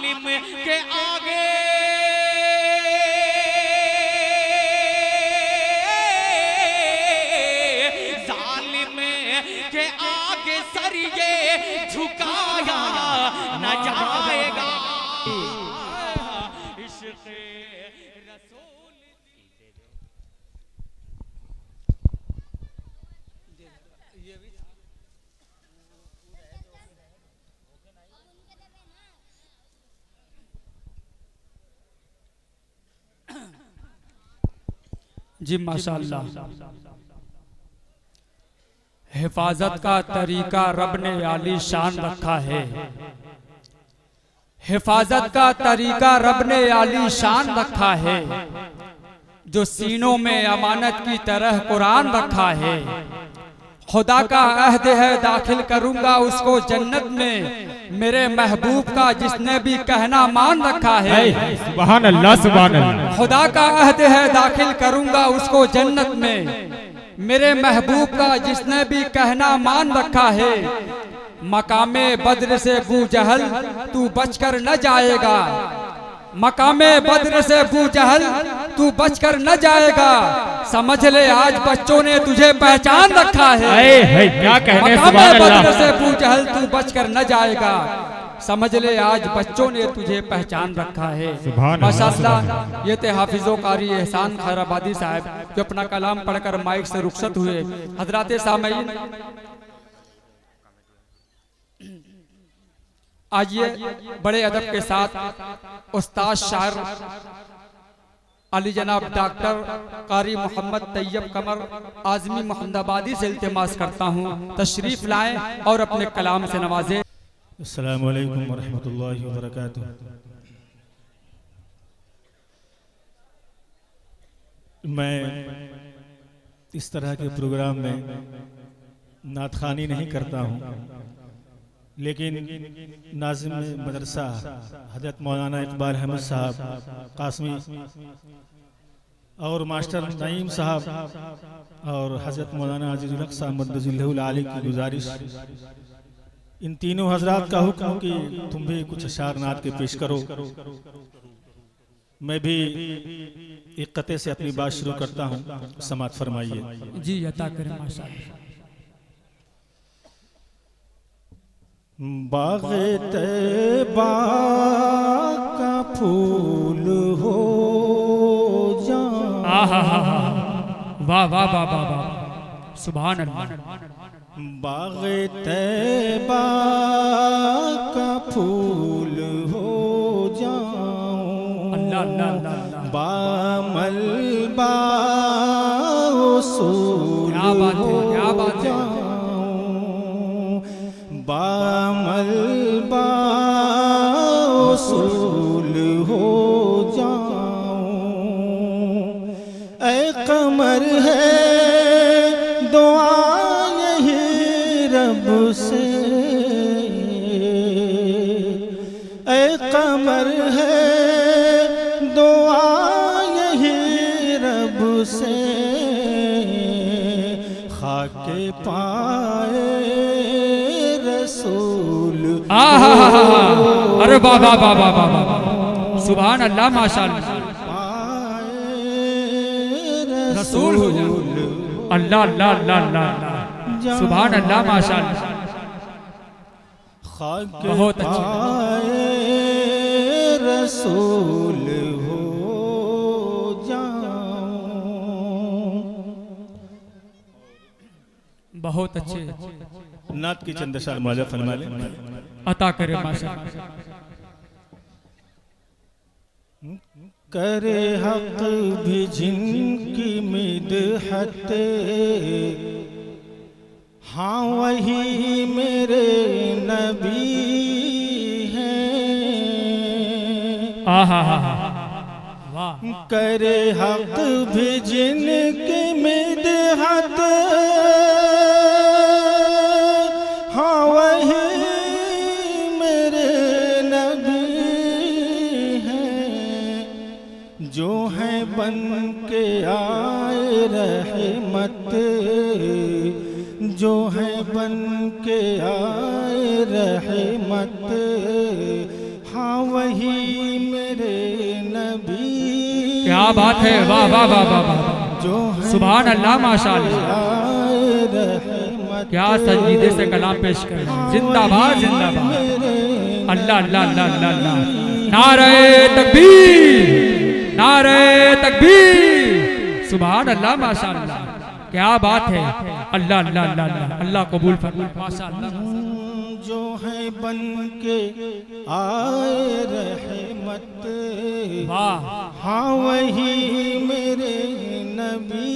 जालिम के आगे सर ये झुकाया न जाएगा। इश्क़ रसूल जी माशाअल्लाह। हिफाजत का तरीका रब ने आली शान रखा है। हिफाजत का तरीका रब ने आली शान रखा है। जो सीनों में अमानत की तरह कुरान रखा है। खुदा का अहद है दाखिल करूंगा उसको जन्नत में, मेरे महबूब का जिसने भी कहना मान रखा है। सुभान अल्लाह सुभान अल्लाह। खुदा का अहद है दाखिल करूंगा उसको जन्नत में, मेरे महबूब का जिसने भी कहना मान रखा है। मकामे बद्र से बू जहल तू बचकर न जाएगा, मकामे बद्र से बू जहल तू बचकर न जाएगा। समझ ले आज बच्चों ने तुझे पहचान रखा है। क्या कहने मकामे बद्र से बू जहल तू बचकर न जाएगा। समझ ले आज बच्चों ने तुझे पहचान रखा है। माशाअल्लाह। ये थे हाफिजो कारी एहसान खैराबादी साहब जो अपना कलाम पढ़कर माइक से रुखसत हुए। हजराते सामईन आइए बड़े अदब के साथ उस्ताद शायर अली जनाब डॉक्टर कारी मोहम्मद तैयब कमर आजमी मोहम्मदाबादी से इल्तिमास करता हूँ तशरीफ लाएं और अपने कलाम से नवाजें। अस्सलामु अलैकुम वरहमतुल्लाहि वबरकातुह। मैं इस तरह के प्रोग्राम में नातखानी नहीं करता हूँ, लेकिन नाज़िम मदरसा हज़रत मौलाना इकबाल अहमद साहब कासमी और मास्टर नईम साहब और हज़रत मौलाना अज़ीज़ुल हक़ साहब मद्दजिल्लहुल आली की गुजारिश, इन तीनों हजरात का हुक्म कि तुम भी कुछ अशार नात के पेश करो। मैं भी एक कते से अपनी बात शुरू करता हूँ, समात फरमाइए। जी अता करें माशाअल्लाह। बाग़े तैबा का फूल हो जा। वाह वाह वाह वाह वाह सुभान अल्लाह। बाग़े तैबा का फूल हो जाऊं, अल्लाह अल्लाह अल्लाह। बामल बासूल क्या बात है। बामल बासूल हो जाऊं। ऐ कमर है दुआ रब से, ऐ कमर है दुआ यही रब से। खाके पाए रसूल। अरे वाह वाह वाह वाह वाह सुभान अल्लाह माशाअल्लाह। रसूल हो जाओ। अल्लाह अल्लाह अल्लाह अल्लाह सुभान अल्लाह माशाअल्लाह। बहुत अच्छे रसूल हो जाऊं। बहुत अच्छे नात की चंद अशार मौला फरमा ले। अता करे माशाअल्लाह। करे हक भी जिनकी मिदहत, हाँ वही मेरे नबी हैं। वाह। करे हक भी जिनकी मिदहत, हाँ वही मेरे नबी हैं। जो हैं बन के आए रहमत, जो हैं बन के आए रहमत, हाँ हाँ वही मेरे नबी क्या बात है, वाह वाह वाह वाह वाह, जो सुभान अल्लाह, माशाअल्लाह, रहमत क्या संजीदे से कलाम पेश कर रहे हैं। जिंदाबाद जिंदाबाद, अल्लाह अल्लाह अल्लाह अल्लाह अल्लाह, नारे तकबीर, नारे तकबीर, सुभान अल्लाह, माशाअल्लाह, क्या बात है, अल्लाह अल्लाह अल्लाह अल्लाह, अल्लाह कबूल फरमाए, माशाअल्लाह। जो है बन के आए रहमत, वाह, हाँ वही मेरे नबी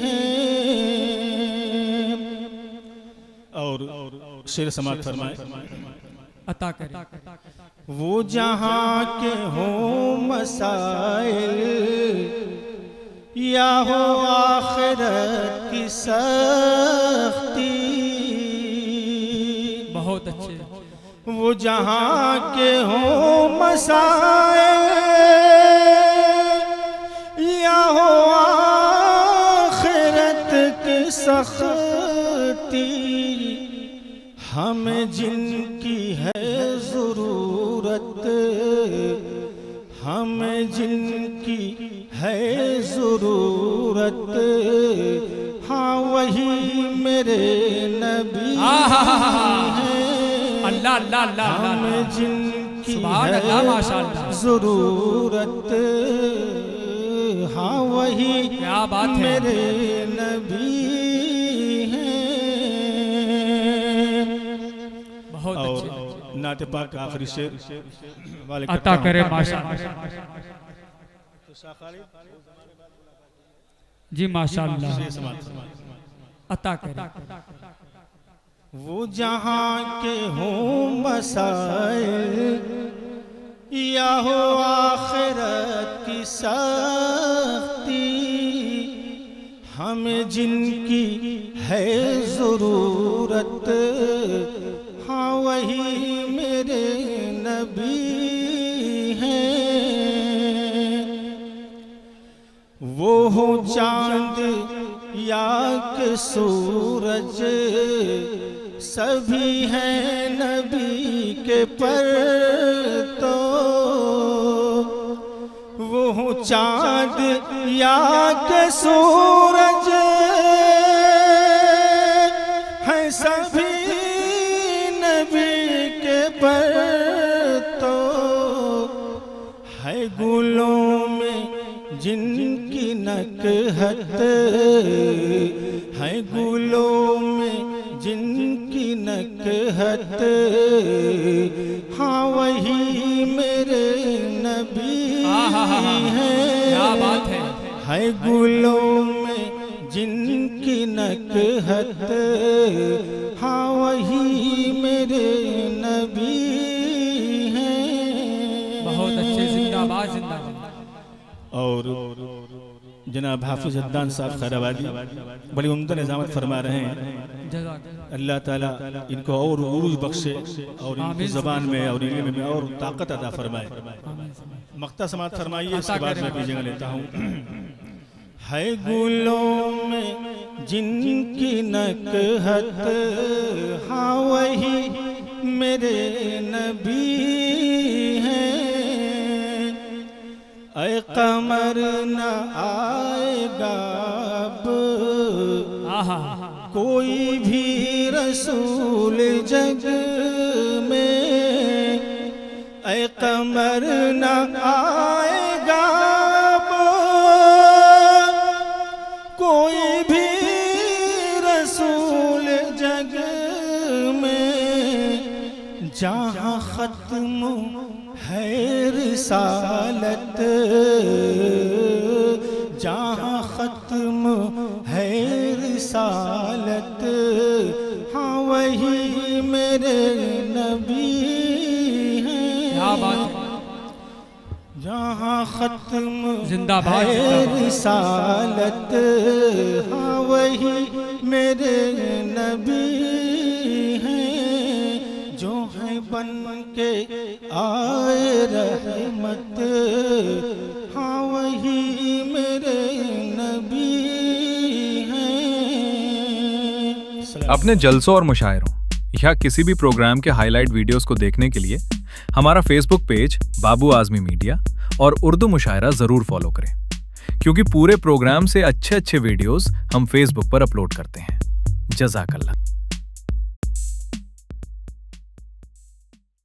हैं। और शेर समाप्त फरमाए, अता करे। वो जहाँ के हो मसाइल या हो आखिरत की सख्ती, बहुत अच्छे, वो जहाँ के हो मसाइल या हो आखिरत की सख्ती, हमें जिनकी है ज़रूरत, हमें जिनकी है ज़रूरत, हाँ वही मेरे नबी हैं। अल्लाह अल्लाह अल्लाह हमें अल्लाह, जिनकी सुभान अल्लाह, माशाअल्लाह, ज़रूरत, हाँ वही क्या बात है, मेरे नबी हैं। बहुत अच्छे, और नाते पाक का आखिरी शेर वाले अता करे, माशाअल्लाह जी, माशाअल्लाह, अता करे। वो जहाँ के हो मसाइल या हो आखिरत की सख्ती, हमें जिनकी है ज़रूरत, हाँ वही मेरे नबी हैं। वो हो चांद या के सूरज, सभी हैं नबी के पर, तो वो हो चांद या के सूरज हैं सभी नबी के पर, तो है गुलों में जिनकी नकहत, है गुलों में जिनकी नकहत, हाँ वही मेरे नबी हैं। क्या बात है, है गुलों में जिनकी नकहत, हाँ वही मेरे नबी हैं। बहुत अच्छे, जिंदाबाद जिंदाबाद। और जनाब हाफिज अद्दान साहब खैराबादी बड़ी उम्दा निज़ामत फरमा रहे हैं। जज़ाक अल्लाह ताला इनको और उरूज बख्शे और इनकी ज़बान में और इल्म में और ताकत अदा फरमाए। मक्ता समात फरमाइए, इसके बाद मैं भी जगह लेता हूँ। है गुलों में जिनकी नकहत, हाँ वही मेरे नबी हैं। ऐ कमर न आएगा अब कोई भी रसूल जग में, ऐ कमर न आएगा अब कोई भी रसूल जग में, जहाँ खत्म है रिसालत, जहाँ खत्म है रिसालत, हाँ वही मेरे नबी हैं। क्या बात है, जहाँ खत्म जिंदाबाद, है जिंदाबाद। रिसालत, हाँ वही मेरे नबी हैं। जो है बन के आए रहमत, हाँ वही मेरे नबी हैं। अपने जलसों और मुशायरों या किसी भी प्रोग्राम के हाईलाइट वीडियोस को देखने के लिए हमारा फेसबुक पेज बाबू आजमी मीडिया और उर्दू मुशायरा जरूर फॉलो करें, क्योंकि पूरे प्रोग्राम से अच्छे वीडियोस हम फेसबुक पर अपलोड करते हैं। जज़ाकल्लाह।